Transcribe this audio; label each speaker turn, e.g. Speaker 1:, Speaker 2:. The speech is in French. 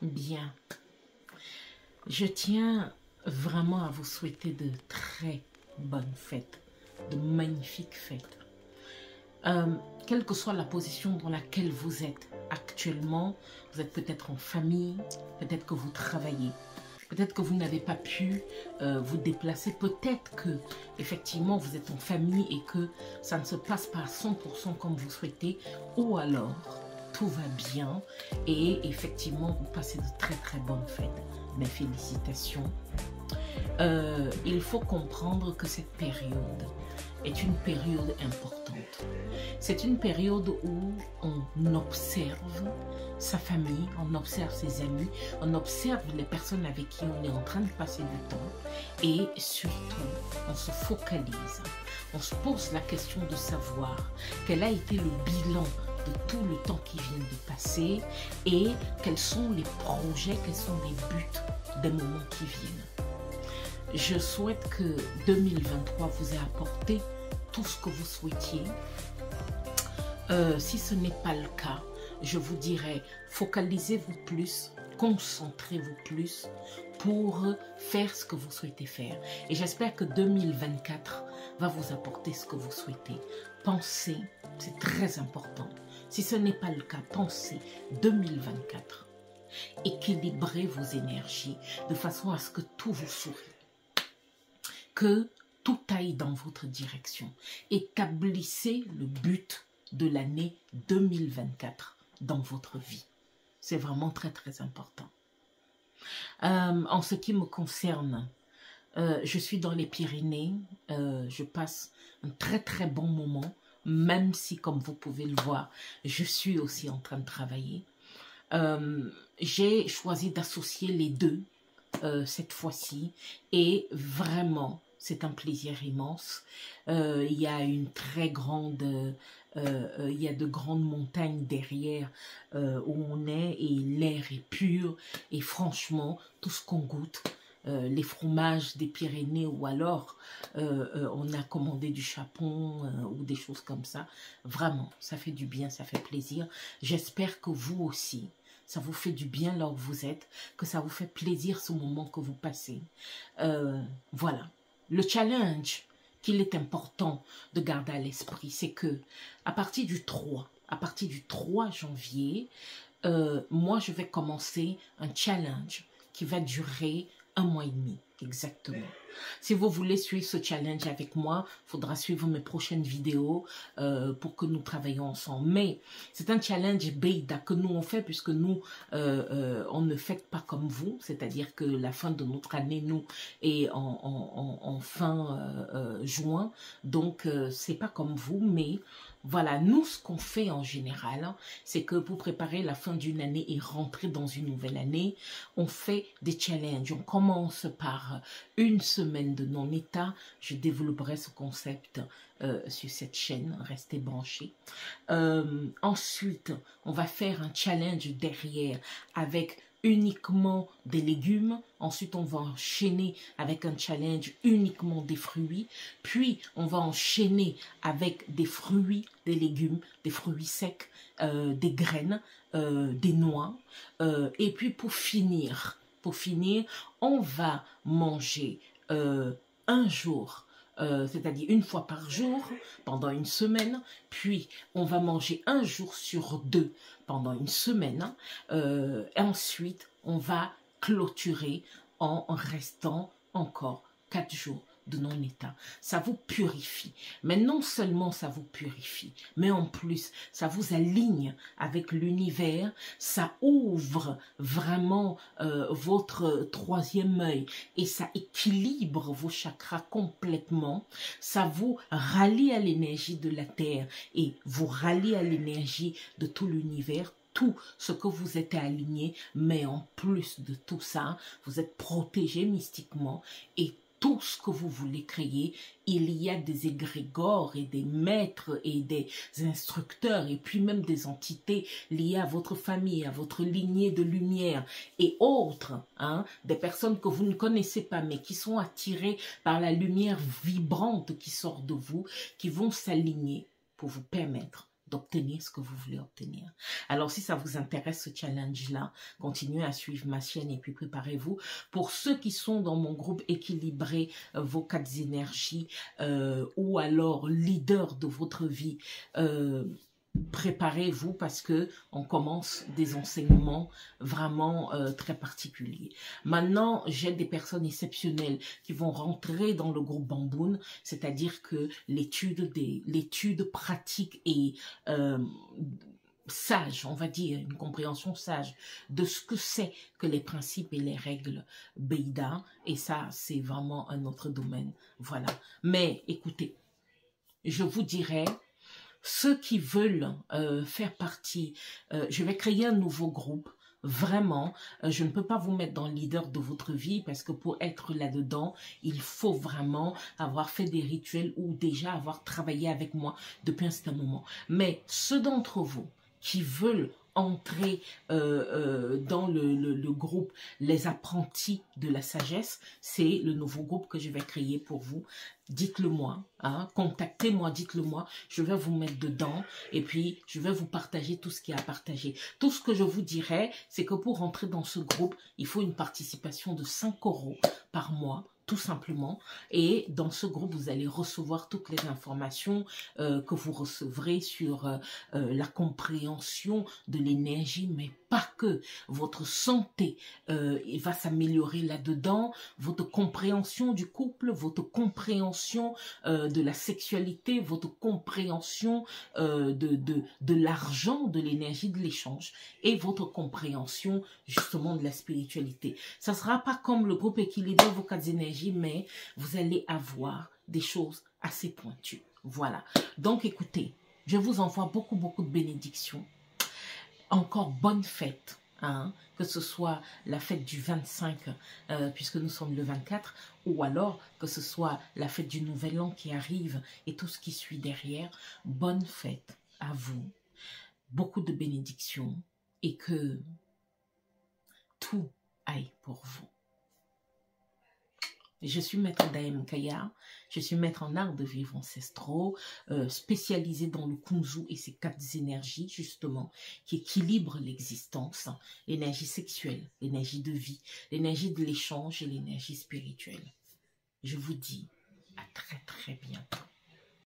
Speaker 1: Bien. Je tiens vraiment à vous souhaiter de très bonnes fêtes, de magnifiques fêtes. Quelle que soit la position dans laquelle vous êtes actuellement, vous êtes peut-être en famille, peut-être que vous travaillez, peut-être que vous n'avez pas pu vous déplacer, peut-être que effectivement vous êtes en famille et que ça ne se passe pas à 100% comme vous souhaitez, ou alors tout va bien et effectivement vous passez de très très bonnes fêtes. Mes félicitations. Il faut comprendre que cette période est une période importante. C'est une période où on observe sa famille, on observe ses amis, on observe les personnes avec qui on est en train de passer du temps et surtout, on se focalise. On se pose la question de savoir quel a été le bilan de tout le temps qui vient de passer et quels sont les projets, quels sont les buts des moments qui viennent. Je souhaite que 2023 vous ait apporté tout ce que vous souhaitiez. Si ce n'est pas le cas, je vous dirais, focalisez-vous plus, concentrez-vous plus pour faire ce que vous souhaitez faire. Et j'espère que 2024 va vous apporter ce que vous souhaitez. Pensez, c'est très important. Si ce n'est pas le cas, pensez 2024. Équilibrez vos énergies de façon à ce que tout vous sourie. Que tout aille dans votre direction. Établissez le but de l'année 2024 dans votre vie. C'est vraiment très très important. En ce qui me concerne, je suis dans les Pyrénées. Je passe un très très bon moment, même si, comme vous pouvez le voir, je suis aussi en train de travailler. J'ai choisi d'associer les deux cette fois-ci et vraiment c'est un plaisir immense. Il y a une très grande il y a de grandes montagnes derrière où on est et l'air est pur et franchement tout ce qu'on goûte, les fromages des Pyrénées ou alors on a commandé du chapon ou des choses comme ça, vraiment ça fait du bien, ça fait plaisir. J'espère que vous aussi ça vous fait du bien là où vous êtes, que ça vous fait plaisir ce moment que vous passez. Voilà. Le challenge qu'il est important de garder à l'esprit, c'est que à partir du 3 janvier, moi je vais commencer un challenge qui va durer 1 mois et demi. Exactement. Si vous voulez suivre ce challenge avec moi, il faudra suivre mes prochaines vidéos pour que nous travaillions ensemble. Mais c'est un challenge bêta que nous on fait puisque nous, on ne fête pas comme vous. C'est-à-dire que la fin de notre année, nous, est en fin juin. Donc, c'est pas comme vous, mais voilà, nous, ce qu'on fait en général, c'est que pour préparer la fin d'une année et rentrer dans une nouvelle année, on fait des challenges. On commence par une semaine de non-état. Je développerai ce concept sur cette chaîne. Restez branchés. Ensuite, on va faire un challenge derrière avec uniquement des légumes. Ensuite, on va enchaîner avec un challenge uniquement des fruits. Puis, on va enchaîner avec des fruits, des légumes, des fruits secs, des graines, des noix. Et puis, pour finir, on va manger un jour, c'est-à-dire une fois par jour pendant une semaine, puis on va manger un jour sur 2 pendant une semaine, et ensuite on va clôturer en restant encore 4 jours de non-état. Ça vous purifie. Mais non seulement ça vous purifie, mais en plus, ça vous aligne avec l'univers, ça ouvre vraiment votre troisième œil et ça équilibre vos chakras complètement. Ça vous rallie à l'énergie de la Terre et vous rallie à l'énergie de tout l'univers. Tout ce que vous êtes aligné, mais en plus de tout ça, vous êtes protégé mystiquement et tout ce que vous voulez créer, il y a des égrégores et des maîtres et des instructeurs et puis même des entités liées à votre famille, à votre lignée de lumière et autres, hein, des personnes que vous ne connaissez pas mais qui sont attirées par la lumière vibrante qui sort de vous, qui vont s'aligner pour vous permettre d'obtenir ce que vous voulez obtenir. Alors, si ça vous intéresse, ce challenge-là, continuez à suivre ma chaîne et puis préparez-vous. Pour ceux qui sont dans mon groupe équilibré, vos 4 énergies, ou alors leader de votre vie, préparez-vous parce que on commence des enseignements vraiment très particuliers. Maintenant, j'ai des personnes exceptionnelles qui vont rentrer dans le groupe Bamboun, c'est-à-dire que l'étude pratique et sage, on va dire, une compréhension sage de ce que c'est que les principes et les règles Beida, et ça, c'est vraiment un autre domaine. Voilà. Mais écoutez, je vous dirais, ceux qui veulent faire partie, je vais créer un nouveau groupe. Vraiment, je ne peux pas vous mettre dans le leader de votre vie parce que pour être là-dedans, il faut vraiment avoir fait des rituels ou déjà avoir travaillé avec moi depuis un certain moment. Mais ceux d'entre vous qui veulent entrer dans le groupe Les Apprentis de la Sagesse, c'est le nouveau groupe que je vais créer pour vous. Dites-le moi, hein, contactez-moi, dites-le moi, je vais vous mettre dedans et puis je vais vous partager tout ce qu'il y a à partager. Tout ce que je vous dirais, c'est que pour rentrer dans ce groupe, il faut une participation de 5 € par mois, tout simplement. Et dans ce groupe, vous allez recevoir toutes les informations que vous recevrez sur la compréhension de l'énergie, mais pas que. Votre santé va s'améliorer là-dedans, votre compréhension du couple, votre compréhension de la sexualité, votre compréhension de l'argent, de l'énergie de l'échange et votre compréhension justement de la spiritualité. Ça ne sera pas comme le groupe équilibré, vos 4 énergies, mais vous allez avoir des choses assez pointues. Voilà. Donc écoutez, je vous envoie beaucoup de bénédictions. Encore bonne fête, hein, que ce soit la fête du 25, puisque nous sommes le 24, ou alors que ce soit la fête du Nouvel An qui arrive et tout ce qui suit derrière. Bonne fête à vous, beaucoup de bénédictions et que tout aille pour vous. Je suis maître d'A.M. Kaya, je suis maître en art de vivre ancestraux, spécialisé dans le Kunzu et ses 4 énergies, justement, qui équilibrent l'existence, hein, l'énergie sexuelle, l'énergie de vie, l'énergie de l'échange et l'énergie spirituelle. Je vous dis à très bientôt.